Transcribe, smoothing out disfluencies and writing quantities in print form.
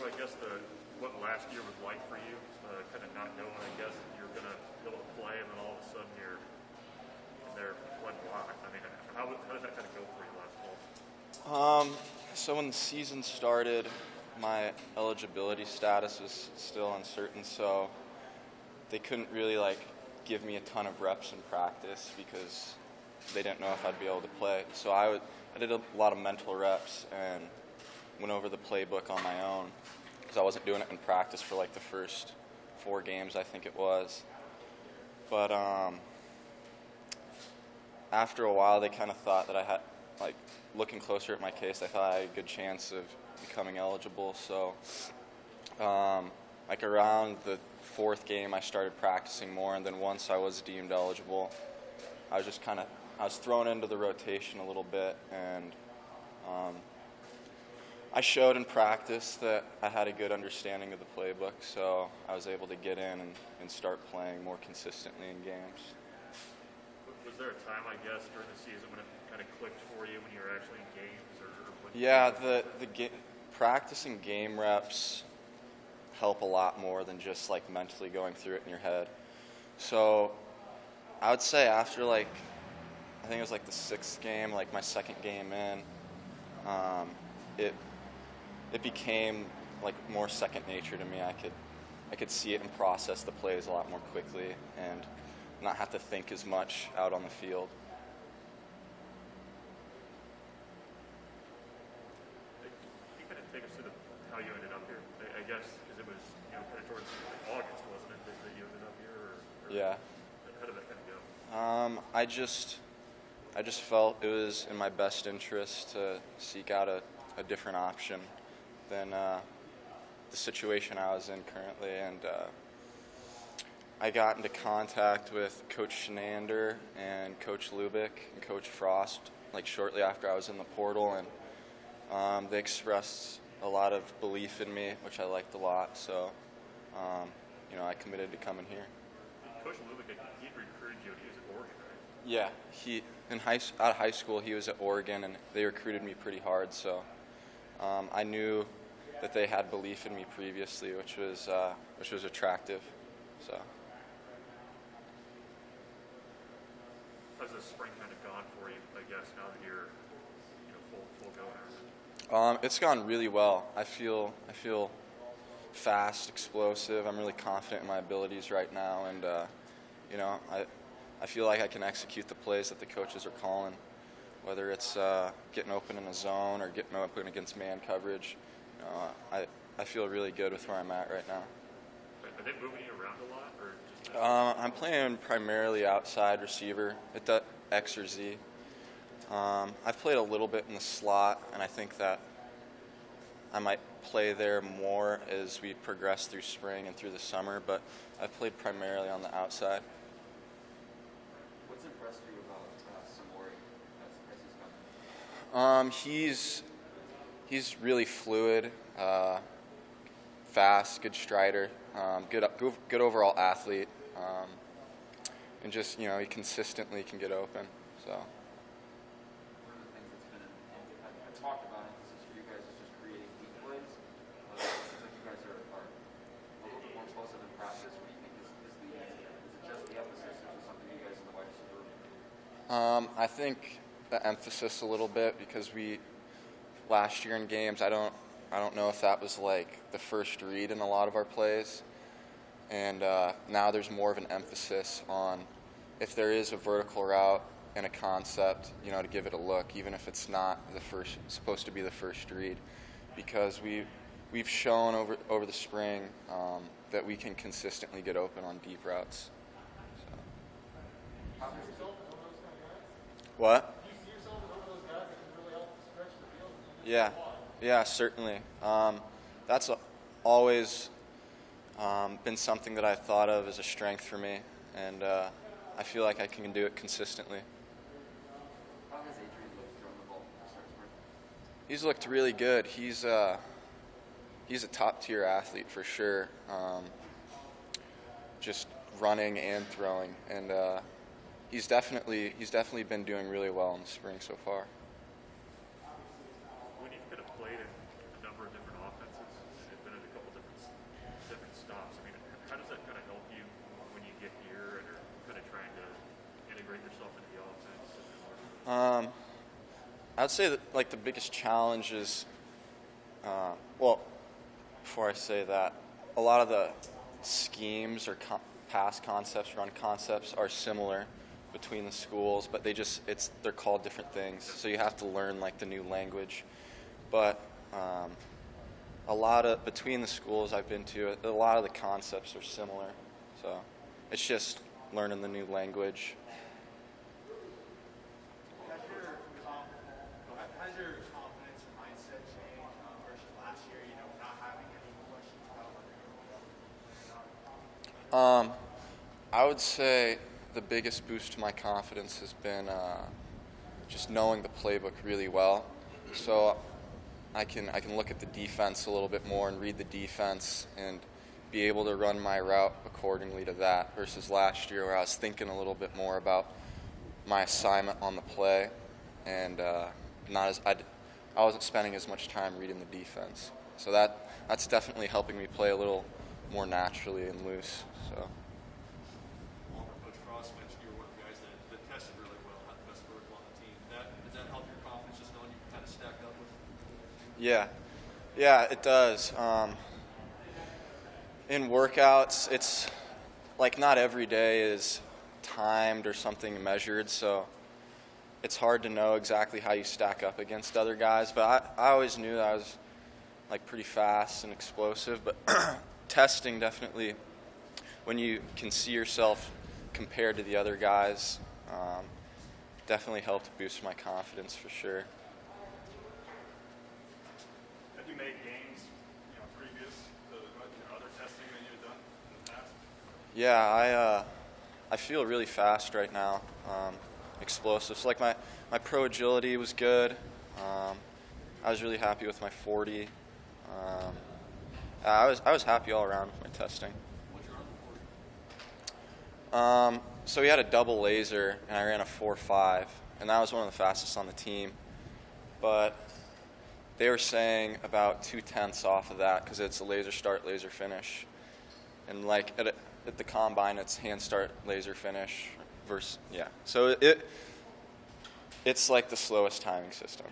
through, I guess, what last year was like for you? Kind of not knowing, I guess, if you're going to be able to play, and then all of a sudden you're in there playing a lot. I mean, how did that kind of go for you last fall? So when the season started, my eligibility status was still uncertain, so they couldn't really give me a ton of reps in practice because they didn't know if I'd be able to play. So I did a lot of mental reps and went over the playbook on my own because I wasn't doing it in practice for the first 4 games, I think it was. But after a while, they kind of thought that I had, looking closer at my case, I thought I had a good chance of becoming eligible. So around the 4th game, I started practicing more, and then once I was deemed eligible, I was thrown into the rotation a little bit, and I showed in practice that I had a good understanding of the playbook, so I was able to get in and start playing more consistently in games. Was there a time, I guess, during the season when it kind of clicked for you when you were actually in games? Yeah, the practicing game reps help a lot more than just mentally going through it in your head. So I would say after I think it was the 6th game, my 2nd game in, it became more second nature to me. I could see it and process the plays a lot more quickly and not have to think as much out on the field. You kind of take us through how you ended up here, I guess, because it was kind of towards August, wasn't it, that you ended up here? Yeah. How did that kind of go? I just felt it was in my best interest to seek out a different option than the situation I was in currently, and I got into contact with Coach Shenander and Coach Lubick and Coach Frost shortly after I was in the portal, and they expressed a lot of belief in me, which I liked a lot, so I committed to coming here. Coach Lubick, he recruited you when he was at Oregon, right? Yeah, out of high school he was at Oregon, and they recruited me pretty hard, so I knew that they had belief in me previously, which was attractive. So. How's the spring kind of gone for you, I guess, now that you're full go? It's gone really well. I feel fast, explosive. I'm really confident in my abilities right now, and I feel like I can execute the plays that the coaches are calling, whether it's getting open in a zone or getting open against man coverage. I feel really good with where I'm at right now. Are they moving you around a lot, or just? I'm playing primarily outside receiver at the X or Z. I've played a little bit in the slot, and I think that I might play there more as we progress through spring and through the summer, but I've played primarily on the outside. What's impressed you about Samori as he's come? He's really fluid, fast, good strider, good overall athlete, and just he consistently can get open. So. One of the things that's been I talked about emphasis for you guys is just creating deep plays. It seems like you guys are a little bit more explosive in practice. What do you think is the answer? Is it just the emphasis, or is it something you guys in the wide receiver? I think the emphasis a little bit because last year in games, I don't know if that was the first read in a lot of our plays, and now there's more of an emphasis on if there is a vertical route and a concept, to give it a look, even if it's not supposed to be the first read, because we've shown over the spring that we can consistently get open on deep routes. So. What? Yeah, certainly. That's always been something that I've thought of as a strength for me, and I feel like I can do it consistently. How has Adrian looked throwing the ball to start spring? He's looked really good. He's a top-tier athlete for sure, just running and throwing, and he's definitely been doing really well in the spring so far. When you've kind of played in a number of different offenses, it's been I would say that like the biggest challenge is, well, before I say that, a lot of the schemes or past concepts, run concepts are similar between the schools, but they're called different things. So you have to learn like the new language. But between the schools I've been to, a lot of the concepts are similar. So it's just learning the new language. Has your confidence or mindset changed versus last year? Not having any questions about I would say the biggest boost to my confidence has been just knowing the playbook really well. So I can look at the defense a little bit more and read the defense and be able to run my route accordingly to that versus last year where I was thinking a little bit more about my assignment on the play and I wasn't spending as much time reading the defense. So that's definitely helping me play a little more naturally and loose. So. Coach Frost mentioned you were one of the guys that tested really well, had the best vertical on the team. Does that help your confidence just knowing you can kind of stack up with? Yeah, it does. In workouts, it's like not every day is timed or something measured, so it's hard to know exactly how you stack up against other guys. But I always knew that I was like pretty fast and explosive. But testing definitely, when you can see yourself compared to the other guys, definitely helped boost my confidence for sure. Have you made gains, previous to other testing that you had done in the past? Yeah, I feel really fast right now. Explosive. So like my pro agility was good. I was really happy with my 40. I was happy all around with my testing. What's your on the 40? So we had a double laser, and I ran a 4.5, and that was one of the fastest on the team. But they were saying about 0.2 off of that because it's a laser start, laser finish, and like at the combine, it's hand start, laser finish. So it's like the slowest timing system.